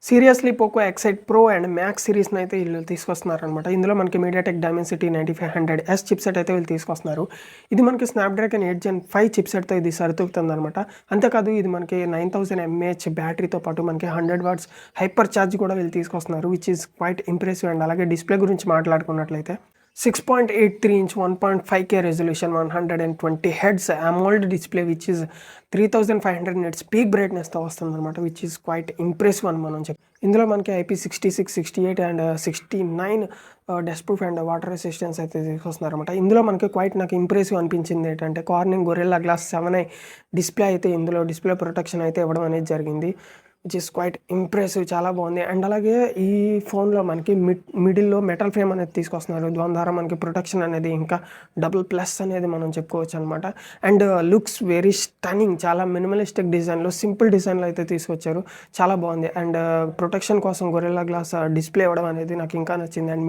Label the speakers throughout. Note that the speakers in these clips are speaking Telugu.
Speaker 1: Seriously Poco X eight Pro and Max సిరీస్ని అయితే వీళ్ళు తీసుకొస్తున్నారనమాట. ఇందులో మనకి మీడియాటెక్ డైమెన్సిటీ 9500S చిప్సెట్ అయితే వీళ్ళు తీసుకొస్తున్నారు. ఇది మనకి స్నాప్డ్రాగన్ 8 Gen 5 చిప్సెట్తో ఇది సరితూగుతుందనమాట. అంతేకాదు ఇది మనకి 9000 mAh బ్యాటరీతో పాటు మనకి 100 watts హైపర్ ఛార్జ్ కూడా వీళ్ళు తీసుకొస్తున్నారు, which is quite impressive. And అలాగే డిస్ప్లే గురించి మాట్లాడుకున్నట్లయితే 6.83 inch 1.5K resolution 120 Hz AMOLED display which is 3500 nits peak brightness తో వస్తుందన్నమాట, విచ్ ఈస్ క్వైట్ ఇంప్రెసివ్ అని మనం చెప్పి. ఇందులో మనకి IP66, 68 and 69 dust proof and water resistance అయితే తీసుకొస్తున్నారు అనమాట. ఇందులో మనకి క్వైట్ నాకు ఇంప్రెసివ్ అనిపించింది ఏంటంటే Corning gorilla glass 7i display అయితే ఇందులో డిస్ప్లే ప్రొటెక్షన్ అయితే ఇవ్వడం అనేది జరిగింది, విచ్ ఈస్ క్వైట్ ఇంప్రెసివ్, చాలా బాగుంది. అండ్ అలాగే ఈ ఫోన్లో మనకి మిడిల్లో మెటల్ ఫ్రేమ్ అనేది తీసుకొస్తున్నారు, దాని ద్వారా మనకి ప్రొటెక్షన్ అనేది ఇంకా డబుల్ ప్లస్ అనేది మనం చెప్పుకోవచ్చు అనమాట. అండ్ లుక్స్ వెరీ స్టన్నింగ్, చాలా మినిమలిస్టిక్ డిజైన్లో సింపుల్ డిజైన్లో అయితే తీసుకొచ్చారు, చాలా బాగుంది. అండ్ ప్రొటెక్షన్ కోసం గొరిల్లా గ్లాస్ డిస్ప్లే ఇవ్వడం అనేది నాకు ఇంకా నచ్చింది. అండ్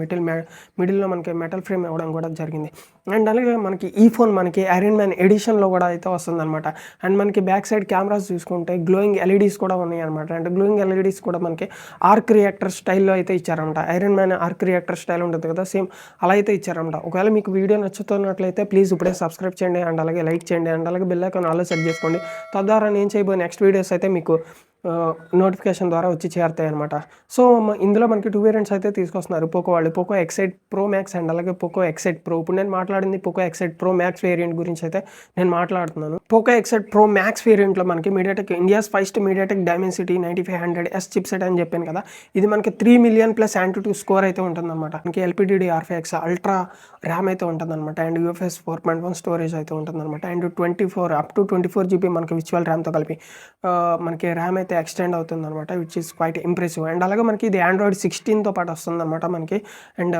Speaker 1: మిడిల్లో మనకి మెటల్ ఫ్రేమ్ ఇవ్వడం కూడా జరిగింది. అండ్ అలాగే మనకి ఈ ఫోన్ మనకి ఐరన్ మ్యాన్ ఎడిషన్లో కూడా అయితే వస్తుందన్నమాట. అండ్ మనకి బ్యాక్ సైడ్ కెమెరాస్ చూసుకుంటే గ్లోయింగ్ ఎల్ఈడీస్ కూడా ఉన్నాయి అనమాట. అండ్ గ్లోయింగ్ ఎల్ఈడీస్ కూడా మనకి ఆర్క్ రియాక్టర్ స్టైల్లో అయితే ఇచ్చారన్నమాట. Iron Man arc reactor style ఉంటుంది కదా, సేమ్ అలా అయితే ఇచ్చారన్నమాట. ఒకవేళ మీకు వీడియో నచ్చుతున్నట్లయితే ప్లీజ్ ఇప్పుడే సబ్స్క్రైబ్ చేయండి, అండ్ అలాగే లైక్ చేయండి, అండ్ అలాగే బెల్ ఐకాన్ ఆల్లో సెట్ చేసుకోండి. తద్వారా నేను చేయబోయే నెక్స్ట్ వీడియోస్ అయితే మీకు నోటిఫికేషన్ ద్వారా వచ్చి చేరుతాయి అనమాట. సో ఇందులో మనకి 2 వేరియంట్స్ అయితే తీసుకొస్తున్నారు పోకో వాళ్ళు, Poco X eight pro max and అలాగే పోకో ఎక్స్8 ప్రో. ఇప్పుడు నేను మాట్లాడింది Poco X eight pro Max variant గురించి అయితే నేను మాట్లాడుతున్నాను. పోకో ఎక్స్8 ప్రో మ్యాక్స్ వేరియంట్లో మనకి MediaTek India's first MediaTek Dimensity 9500S chipset అని చెప్పాను కదా, ఇది మనకి 3 million+ Antutu స్కోర్ అయితే ఉంటుందన్నమాట. మనకి LPDDR5X అల్ట్రా ర్యామ్ అయితే ఉంటుందన్నమాట. అండ్ UFS 4.1 స్టోరేజ్ అయితే ఉంటుందన్నమాట. అండ్ 24 GB మనకి విర్చువల్ ర్యామ్తో కలిపి మనకి ర్యామ్ అయితే ఎక్స్టెండ్ అవుతుంది అనమాట, which is quite impressive. And అలాగే మనకి ఇది Android 16తో పాటు వస్తుంది అనమాట మనకి. And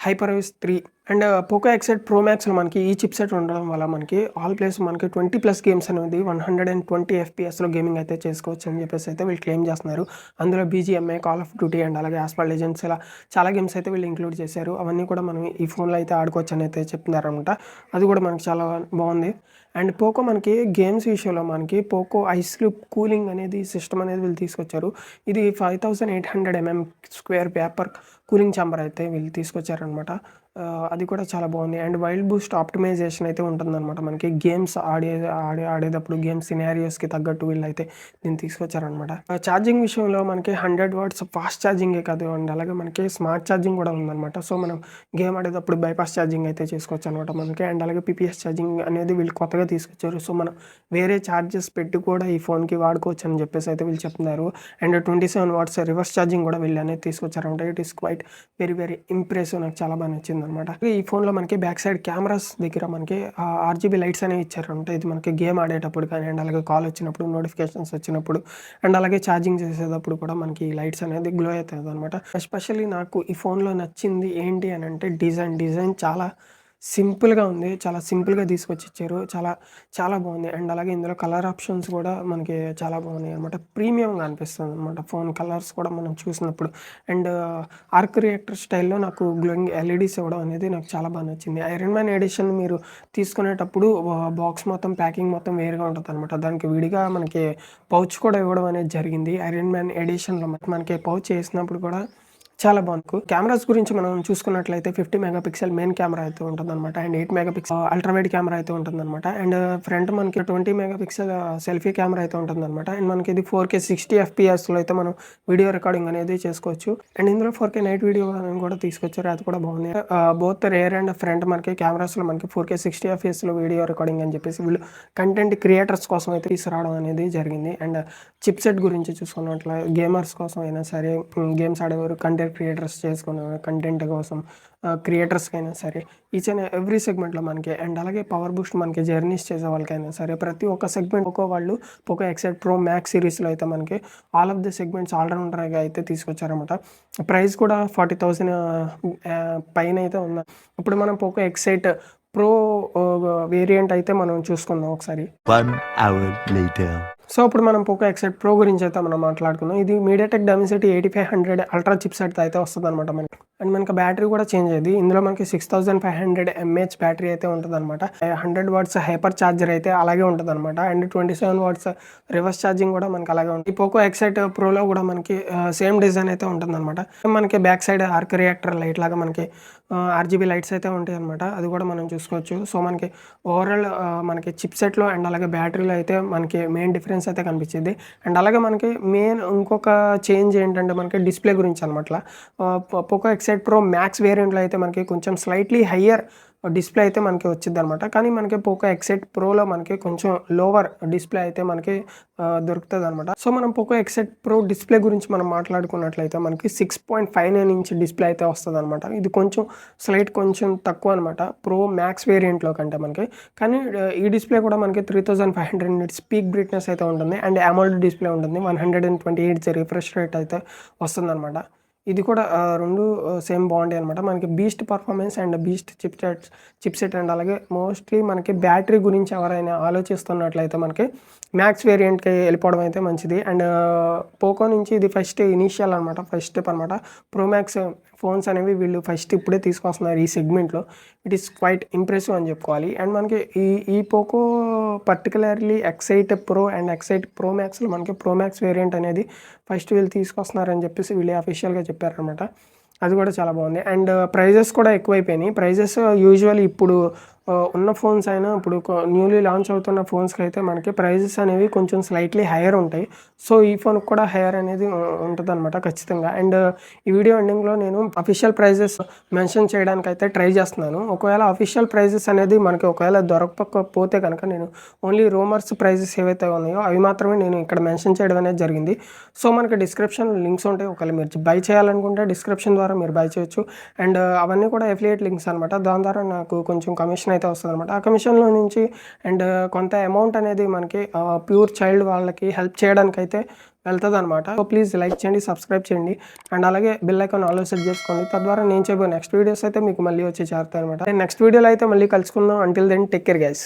Speaker 1: HyperOS 3 and Poco X eight Pro మ్యాక్స్లో మనకి ఈ చిప్సెట్ ఉండడం వల్ల మనకి ఆల్ ప్లేస్ మనకి 20+ గేమ్స్ అనేది 120 FPSలో గేమింగ్ అయితే చేసుకోవచ్చు అని చెప్పేసి అయితే వీళ్ళు క్లెయిమ్ చేస్తున్నారు. అందులో BGMI, call of duty and అలాగే ఆస్పాల్ట్ లెజెండ్స్ ఇలా చాలా గేమ్స్ అయితే వీళ్ళు ఇంక్లూడ్ చేశారు. అవన్నీ కూడా మనం ఈ ఫోన్లో అయితే ఆడుకోవచ్చు అని అయితే చెప్తున్నారనమాట. అది కూడా మనకి చాలా బాగుంది. అండ్ పోకో మనకి గేమ్స్ విషయంలో మనకి పోకో ఐస్లీప్ కూలింగ్ అనేది సిస్టమ్ అనేది వీళ్ళు తీసుకొచ్చారు. ఇది 5800 mm square paper cooling chamber అయితే వీళ్ళు తీసుకొచ్చారనమాట. అది కూడా చాలా బాగుంది. అండ్ వైల్డ్ బూస్ట్ ఆప్టిమైజేషన్ అయితే ఉంటుందన్నమాట. మనకి గేమ్స్ ఆడేటప్పుడు గేమ్ సినారియోస్కి తగ్గట్టు వీళ్ళు అయితే దీన్ని తీసుకొచ్చారనమాట. ఛార్జింగ్ విషయంలో మనకి 100 watts ఫాస్ట్ ఛార్జింగే కాదు, అండ్ అలాగే మనకి స్మార్ట్ ఛార్జింగ్ కూడా ఉందన్నమాట. సో మనం గేమ్ ఆడేటప్పుడు బైపాస్ ఛార్జింగ్ అయితే చేసుకోవచ్చు అనమాట మనకి. అండ్ అలాగే PPS ఛార్జింగ్ అనేది వీళ్ళు కొత్తగా తీసుకొచ్చారు. సో మనం వేరే ఛార్జెస్ పెట్టి కూడా ఈ ఫోన్కి వాడుకోవచ్చు అని చెప్పేసి అయితే వీళ్ళు చెప్తున్నారు. అండ్ 27 watts రివర్స్ ఛార్జింగ్ కూడా వీళ్ళు అనేది తీసుకొచ్చారంట. It is quite very impressive, నాకు చాలా బాగా నచ్చింది అనమాట. ఈ ఫోన్లో మనకి బ్యాక్ సైడ్ కెమెరాస్ దగ్గర మనకి RGB లైట్స్ అనేవి ఇచ్చారంట. ఇది మనకి గేమ్ ఆడేటప్పుడు కానీ, అండ్ అలాగే కాల్ వచ్చినప్పుడు, నోటిఫికేషన్స్ వచ్చినప్పుడు, అండ్ అలాగే ఛార్జింగ్ చేసేటప్పుడు కూడా మనకి ఈ లైట్స్ అనేది గ్లో అవుతుంది అనమాట. ఎస్పెషల్లీ నాకు ఈ ఫోన్లో నచ్చింది ఏంటి అని అంటే డిజైన్ చాలా సింపుల్గా ఉంది, చాలా సింపుల్గా తీసుకొచ్చి ఇచ్చారు, చాలా బాగుంది. అండ్ అలాగే ఇందులో కలర్ ఆప్షన్స్ కూడా మనకి చాలా బాగున్నాయి అనమాట. ప్రీమియంగా అనిపిస్తుంది అనమాట ఫోన్ కలర్స్ కూడా మనం చూసినప్పుడు. అండ్ ఆర్క్ రియాక్టర్ స్టైల్లో నాకు గ్లోయింగ్ LEDs ఇవ్వడం అనేది నాకు చాలా బాగా నచ్చింది. ఐరన్ మ్యాన్ ఎడిషన్ మీరు తీసుకునేటప్పుడు బాక్స్ మొత్తం ప్యాకింగ్ మొత్తం వేరుగా ఉంటుంది అనమాట. దానికి విడిగా మనకి పౌచ్ కూడా ఇవ్వడం అనేది జరిగింది. ఐరన్ మ్యాన్ ఎడిషన్లో మనకి పౌచ్ వేసినప్పుడు కూడా చాలా బాగుంది. కెమెరాస్ గురించి మనం చూసుకున్నట్లయితే 50 MP మెయిన్ కెమెరా అయితే ఉంటుందన్నమాట. And 8 MP ultra wide camera అయితే ఉంటుందన్నమాట. అండ్ ఫ్రంట్ మనకి 20 MP సెల్ఫీ కెమెరా అయితే ఉంటుందన్నమాట. అండ్ మనకి ఇది 4K 60 FPSలో అయితే మనం వీడియో రికార్డింగ్ అనేది చేసుకోవచ్చు. అండ్ ఇందులో 4K నైట్ వీడియో కూడా తీసుకొచ్చారు, అది కూడా బాగుంది. బోత్ రేర్ అండ్ ఫ్రంట్ మనకి కెమెరాస్లో మనకి 4K 60 FPSలో వీడియో రికార్డింగ్ అని చెప్పేసి వీళ్ళు కంటెంట్ క్రియేటర్స్ కోసం అయితే తీసుకురావడం అనేది జరిగింది. అండ్ చిప్సెట్ గురించి చూసుకున్నట్లయితే గేమర్స్ కోసం అయినా సరే, గేమ్స్ ఆడేవారు, కంటెంట్ క్రియేటర్స్ చేసుకునే కంటెంట్ కోసం క్రియేటర్స్కైనా సరే, ఈచ్ అండ్ ఎవ్రీ సెగ్మెంట్లో మనకి. అండ్ అలాగే పవర్ బూస్ట్ మనకి జర్నీస్ చేసే వాళ్ళకైనా సరే, ప్రతి ఒక్క సెగ్మెంట్ వాళ్ళు పోకో ఎక్స్8 ప్రో మ్యాక్స్ సిరీస్లో అయితే మనకి ఆల్ ఆఫ్ ది సెగ్మెంట్స్ ఆల్రౌండర్గా అయితే తీసుకొచ్చారన్నమాట. ప్రైస్ కూడా 40,000 పైన అయితే ఉంది. ఇప్పుడు మనం పోకో ఎక్స్8 ప్రో వేరియంట్ అయితే మనం చూసుకుందాం ఒకసారి.
Speaker 2: 1 hour later.
Speaker 1: సో ఇప్పుడు మనం పోకో ఎక్స్8 ప్రో గురించి అయితే మనం మాట్లాడుకుందాం. ఇది మీడియాటెక్ డైమెన్సిటీ 8500 అల్ట్రా చిప్సెట్ అయితే వస్తుంది అనమాట మనకి. అండ్ మనకి బ్యాటరీ కూడా చేంజ్ అయ్యింది. ఇందులో మనకి 6500 mAh బ్యాటరీ అయితే ఉంటుందన్నమాట. 100 వాట్స్ హైపర్ ఛార్జర్ అయితే అలాగే ఉంటుందన్నమాట. అండ్ 27 వాట్స్ రివర్స్ ఛార్జింగ్ కూడా మనకి అలాగే ఉంటుంది. ఈ పోకో ఎక్సైట్ ప్రోలో కూడా మనకి సేమ్ డిజైన్ అయితే ఉంటుందన్నమాట. మనకి back side arc reactor light లాగా మనకి ఆర్జీబీ లైట్స్ అయితే ఉంటాయి అనమాట. అది కూడా మనం చూసుకోవచ్చు. సో మనకి ఓవరాల్ మనకి చిప్ సెట్లో అండ్ అలాగే బ్యాటరీలో అయితే మనకి మెయిన్ డిఫరెన్స్ అయితే కనిపించింది. అండ్ అలాగే మనకి మెయిన్ ఇంకొక చేంజ్ ఏంటంటే మనకి డిస్ప్లే గురించి అనమాట. పోకో ఎక్సైట్ ప్రో మ్యాక్స్ వేరియంట్లో అయితే మనకి కొంచెం స్లైట్లీ హయ్యర్ డిస్ప్లే అయితే మనకి వచ్చింది అనమాట. కానీ మనకి పోకో ఎక్సైట్ ప్రోలో మనకి కొంచెం లోవర్ డిస్ప్లే అయితే మనకి దొరుకుతుంది అనమాట. సో మనం పోకో ఎక్సైట్ ప్రో డిస్ప్లే గురించి మనం మాట్లాడుకున్నట్లయితే మనకి 6.59 ఇంచ్ డిస్ప్లే అయితే వస్తుంది అనమాట. ఇది కొంచెం తక్కువ అనమాట ప్రో మ్యాక్స్ వేరియంట్లో కంటే మనకి. కానీ ఈ డిస్ప్లే కూడా మనకి 3500 నిట్స్ పీక్ బ్రైట్నెస్ అయితే ఉంటుంది. అండ్ అమోల్డ్ డిస్ప్లే ఉంటుంది. 128 రిఫ్రెష్ రేట్ అయితే వస్తుంది అనమాట. ఇది కూడా రెండు సేమ్ బాగుంటాయి అనమాట. మనకి beast performance and beast chipset and అలాగే మోస్ట్లీ మనకి బ్యాటరీ గురించి ఎవరైనా ఆలోచిస్తున్నట్లయితే మనకి మ్యాక్స్ వేరియంట్కి వెళ్ళిపోవడం అయితే మంచిది. అండ్ పోకో నుంచి ఇది ఫస్ట్ ఇనీషియల్ అనమాట, ఫస్ట్ స్టెప్ అనమాట. ప్రో మ్యాక్స్ ఫోన్స్ అనేవి వీళ్ళు ఫస్ట్ ఇప్పుడే తీసుకొస్తున్నారు ఈ సెగ్మెంట్లో. ఇట్ ఈస్ క్వైట్ ఇంప్రెసివ్ అని చెప్పుకోవాలి. అండ్ మనకి ఈ Poco particularly X eight Pro and X eight Pro మ్యాక్స్లో మనకి ప్రో మ్యాక్స్ వేరియంట్ అనేది ఫస్ట్ వీళ్ళు తీసుకొస్తున్నారని చెప్పేసి వీళ్ళు అఫీషియల్గా చెప్పారనమాట. అది కూడా చాలా బాగుంది. అండ్ ప్రైజెస్ కూడా ఎక్కువైపోయినాయి. ప్రైజెస్ యూజువల్ ఇప్పుడు ఉన్న ఫోన్స్ అయినా ఇప్పుడు న్యూలీ లాంచ్ అవుతున్న ఫోన్స్కి అయితే మనకి ప్రైజెస్ అనేవి కొంచెం స్లైట్లీ హైయర్ ఉంటాయి. సో ఈ ఫోన్కి కూడా హైయర్ అనేది ఉంటుంది అనమాట ఖచ్చితంగా. అండ్ ఈ వీడియో ఎండింగ్లో నేను అఫీషియల్ ప్రైజెస్ మెన్షన్ చేయడానికి అయితే ట్రై చేస్తున్నాను. ఒకవేళ అఫీషియల్ ప్రైజెస్ అనేది మనకి ఒకవేళ దొరకకపోతే కనుక నేను ఓన్లీ రూమర్స్ ప్రైజెస్ ఏవైతే ఉన్నాయో అవి మాత్రమే నేను ఇక్కడ మెన్షన్ చేయడం అనేది జరిగింది. సో మనకి డిస్క్రిప్షన్ లింక్స్ ఉంటాయి. ఒకవేళ మీరు బై చేయాలనుకుంటే డిస్క్రిప్షన్ ద్వారా మీరు బై చేయొచ్చు. అండ్ అవన్నీ కూడా ఎఫిలియేట్ లింక్స్ అనమాట. దాని ద్వారా నాకు కొంచెం కమిషన్ అయితే వస్తుంది అనమాట. ఆ కమిషన్లో నుంచి అండ్ కొంత అమౌంట్ అనేది మనకి ప్యూర్ చైల్డ్ వాళ్ళకి హెల్ప్ చేయడానికి అయితే వెళ్తుంది అనమాట. సో ప్లీజ్ లైక్ చేయండి, సబ్స్క్రైబ్ చేయండి అండ్ అలాగే బెల్ ఐకాన్ ఆల్ సెట్ చేసుకోండి. తద్వారా నేను చెప్పే నెక్స్ట్ వీడియోస్ అయితే మీకు మళ్ళీ వచ్చి చేరుతాయి అనమాట. నెక్స్ట్ వీడియోలో అయితే మళ్ళీ కలుసుకుందాం. Until then take care guys.